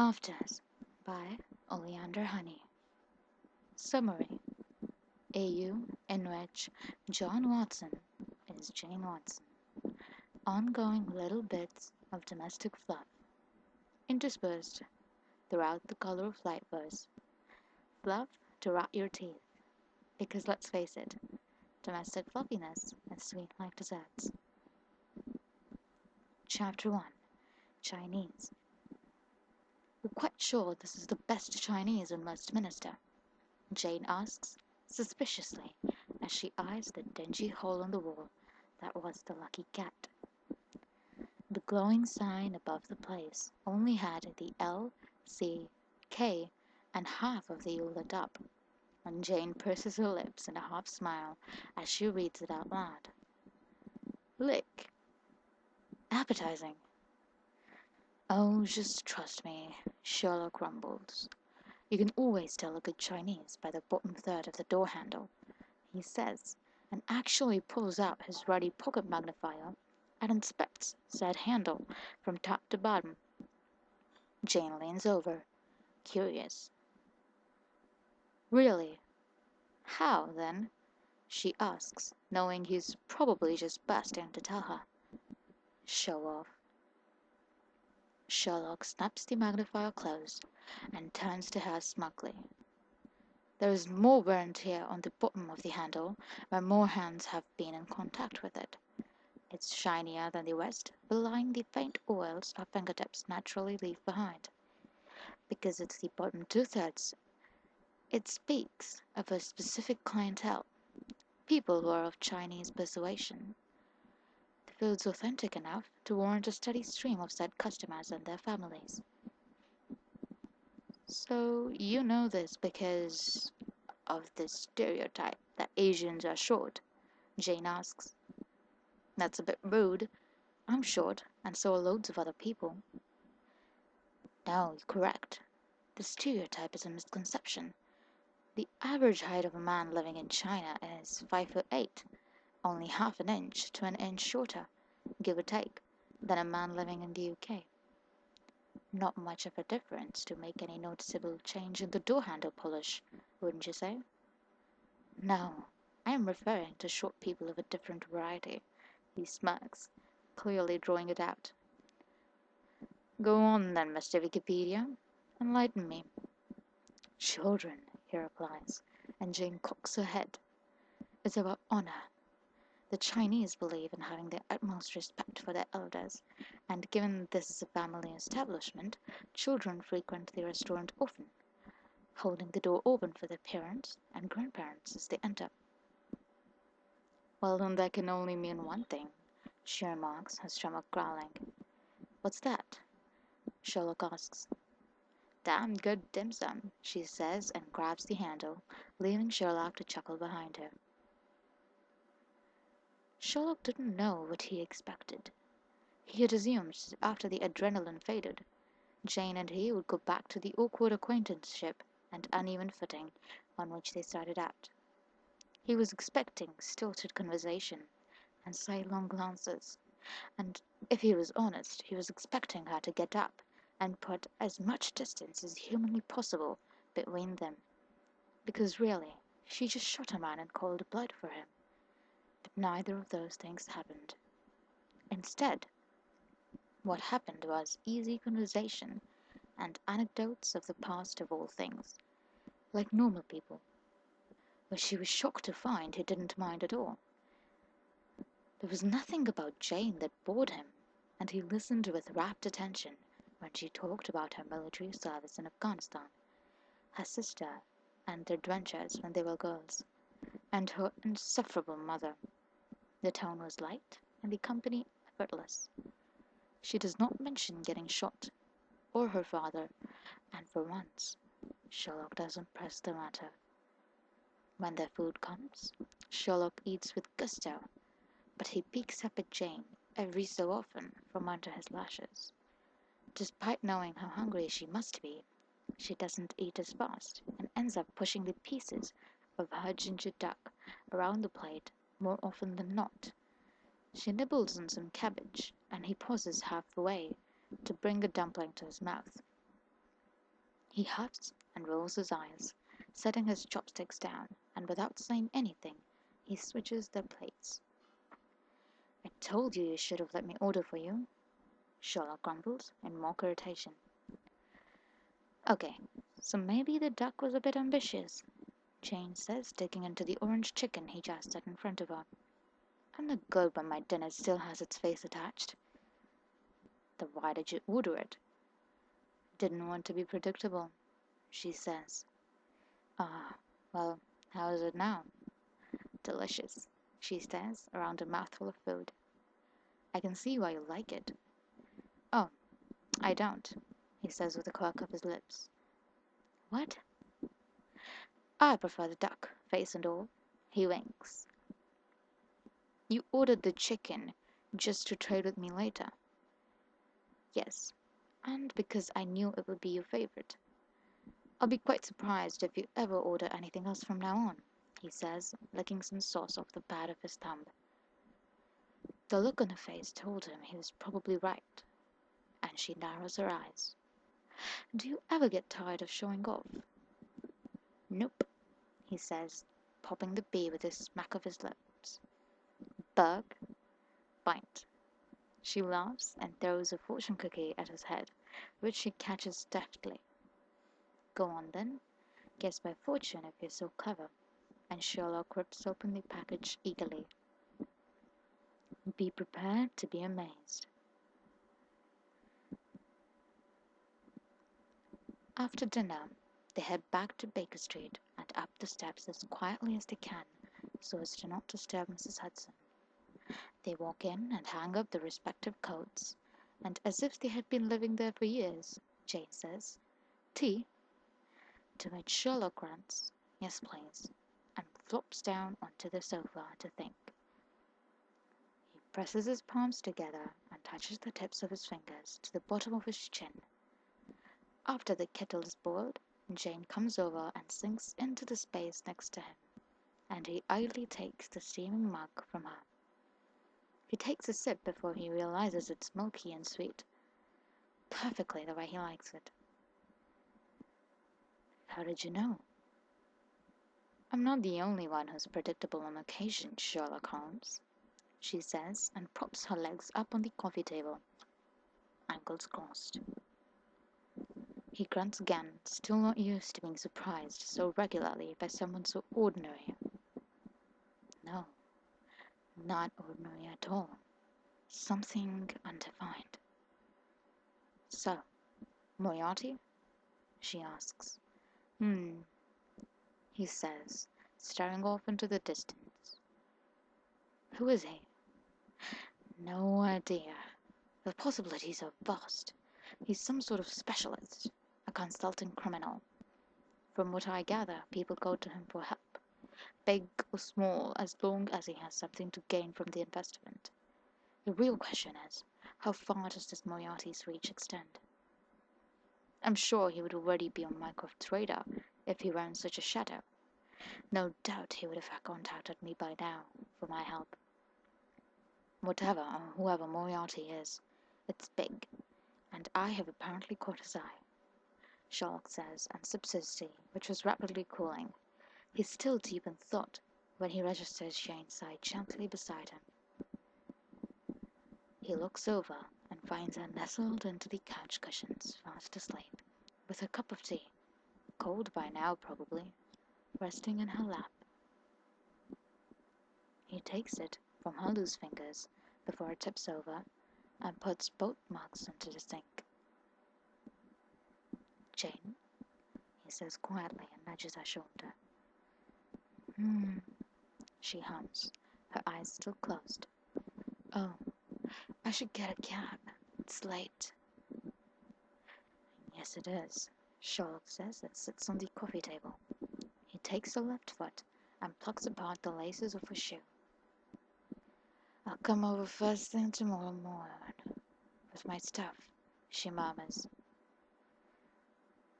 Authoress by Oleanderhoney. Summary: AU in which John Watson is Jane Watson. Ongoing little bits of domestic fluff, interspersed throughout the color of light verse. Fluff to rot your teeth, because let's face it, domestic fluffiness is sweet like desserts. Chapter 1: Chinese. We're quite sure this is the best Chinese in Westminster, Jane asks, suspiciously, as she eyes the dingy hole in the wall that was the lucky cat. The glowing sign above the place only had the L, C, K, and half of the U lit up, and Jane purses her lips in a half smile as she reads it out loud. Lick. Appetizing. Oh, just trust me, Sherlock grumbles. You can always tell a good Chinese by the bottom third of the door handle, he says, and actually pulls out his ruddy pocket magnifier and inspects said handle from top to bottom. Jane leans over, curious. Really? How, then? She asks, knowing he's probably just bursting to tell her. Show off. Sherlock snaps the magnifier closed and turns to her smugly. There is more burnt here on the bottom of the handle, where more hands have been in contact with it. It's shinier than the rest, belying the faint oils our fingertips naturally leave behind. Because it's the bottom two-thirds, it speaks of a specific clientele, people who are of Chinese persuasion. The field's authentic enough to warrant a steady stream of said customers and their families. So you know this because of the stereotype that Asians are short? Jane asks. That's a bit rude. I'm short, and so are loads of other people. No, you're correct. The stereotype is a misconception. The average height of a man living in China is 5'8", only half an inch to an inch shorter, give or take, than a man living in the UK. Not much of a difference to make any noticeable change in the door handle polish, wouldn't you say? No, I am referring to short people of a different variety. He smirks, clearly drawing it out. Go on then, Mr. Wikipedia. Enlighten me. Children, he replies, and Jane cocks her head. It's about honor. The Chinese believe in having the utmost respect for their elders, and given this is a family establishment, children frequent the restaurant often, holding the door open for their parents and grandparents as they enter. Well, then that can only mean one thing, she remarks, her stomach growling. What's that? Sherlock asks. Damn good dim sum, she says, and grabs the handle, leaving Sherlock to chuckle behind her. Sherlock didn't know what he expected. He had assumed that after the adrenaline faded, Jane and he would go back to the awkward acquaintanceship and uneven footing on which they started out. He was expecting stilted conversation and sidelong glances, and if he was honest, he was expecting her to get up and put as much distance as humanly possible between them, because really, she just shot a man in cold blood for him. But neither of those things happened. Instead, what happened was easy conversation and anecdotes of the past of all things, like normal people. But she was shocked to find he didn't mind at all. There was nothing about Jane that bored him, and he listened with rapt attention when she talked about her military service in Afghanistan, her sister and their adventures when they were girls, and her insufferable mother. The tone was light and the company effortless. She does not mention getting shot, or her father, and for once, Sherlock doesn't press the matter. When their food comes, Sherlock eats with gusto, but he peeks up at Jane every so often from under his lashes. Despite knowing how hungry she must be, she doesn't eat as fast and ends up pushing the pieces of her ginger duck around the plate more often than not. She nibbles on some cabbage, and he pauses halfway to bring a dumpling to his mouth. He huffs and rolls his eyes, setting his chopsticks down, and without saying anything, he switches their plates. "I told you should have let me order for you," Sherlock grumbles in mock irritation. "Okay, so maybe the duck was a bit ambitious," Jane says, digging into the orange chicken he just set in front of her. "I'm not good when my dinner still has its face attached." "Then why did you order it?" "Didn't want to be predictable," she says. "Ah, well, how is it now?" "Delicious," she says, around a mouthful of food. "I can see why you like it." "Oh, I don't," he says with a quirk of his lips. "What?" "I prefer the duck, face and all." He winks. "You ordered the chicken just to trade with me later." "Yes, and because I knew it would be your favorite." "I'll be quite surprised if you ever order anything else from now on," he says, licking some sauce off the pad of his thumb. The look on her face told him he was probably right, and she narrows her eyes. "Do you ever get tired of showing off?" "Nope," he says, popping the bee with a smack of his lips. "Bug?" "Bite." She laughs and throws a fortune cookie at his head, which he catches deftly. "Go on, then. Guess my fortune if you're so clever." And Sherlock rips open the package eagerly. Be prepared to be amazed. After dinner, they head back to Baker Street and up the steps as quietly as they can so as to not disturb Mrs. Hudson. They walk in and hang up their respective coats, and as if they had been living there for years, Jane says, "Tea?" To which Sherlock grunts, "Yes, please," and flops down onto the sofa to think. He presses his palms together and touches the tips of his fingers to the bottom of his chin. After the kettle is boiled, Jane comes over and sinks into the space next to him, and he idly takes the steaming mug from her. He takes a sip before he realizes it's milky and sweet, perfectly the way he likes it. "How did you know?" "I'm not the only one who's predictable on occasion, Sherlock Holmes," she says, and props her legs up on the coffee table, ankles crossed. He grunts again, still not used to being surprised so regularly by someone so ordinary. No, not ordinary at all. Something undefined. "So, Moriarty?" she asks. He says, staring off into the distance. "Who is he?" "No idea. The possibilities are vast. He's some sort of specialist, a consulting criminal. From what I gather, people go to him for help, big or small, as long as he has something to gain from the investment. The real question is, how far does this Moriarty's reach extend? I'm sure he would already be on Mycroft's radar if he weren't such a shadow. No doubt he would have contacted me by now for my help. Whatever or whoever Moriarty is, it's big, and I have apparently caught his eye," Sherlock says, and sips his tea, which was rapidly cooling. He's still deep in thought when he registers Jane's side gently beside him. He looks over and finds her nestled into the couch cushions, fast asleep, with her cup of tea, cold by now probably, resting in her lap. He takes it from her loose fingers before it tips over and puts both mugs into the sink. "Jane," he says quietly and nudges her shoulder. She hums, her eyes still closed. "Oh, I should get a cab. It's late." "Yes, it is," Sherlock says and sits on the coffee table. He takes her left foot and plucks apart the laces of her shoe. "I'll come over first thing tomorrow morning with my stuff," she murmurs.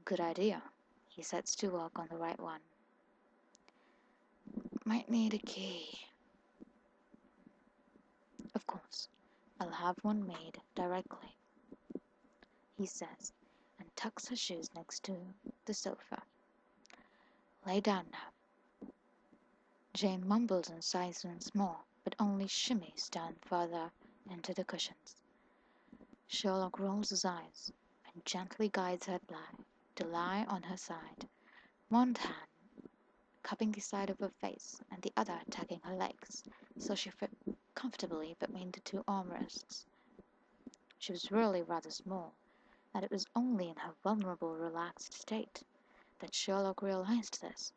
"Good idea." He sets to work on the right one. "Might need a key." "Of course, I'll have one made directly," he says, and tucks her shoes next to the sofa. "Lay down now." Jane mumbles and sighs once more, but only shimmies down further into the cushions. Sherlock rolls his eyes and gently guides her to lie on her side, one hand cupping the side of her face and the other tucking her legs, so she fit comfortably between the two armrests. She was really rather small, and it was only in her vulnerable, relaxed state that Sherlock realized this.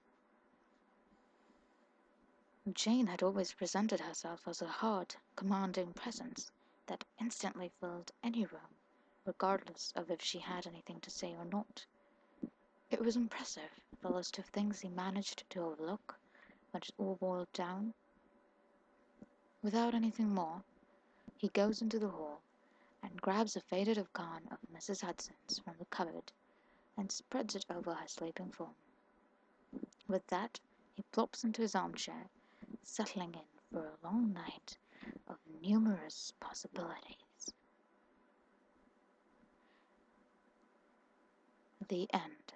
Jane had always presented herself as a hard, commanding presence that instantly filled any room, regardless of if she had anything to say or not. It was impressive, the list of things he managed to overlook when it all boiled down. Without anything more, he goes into the hall and grabs a faded afghan of Mrs. Hudson's from the cupboard and spreads it over her sleeping form. With that, he plops into his armchair, settling in for a long night of numerous possibilities. The end.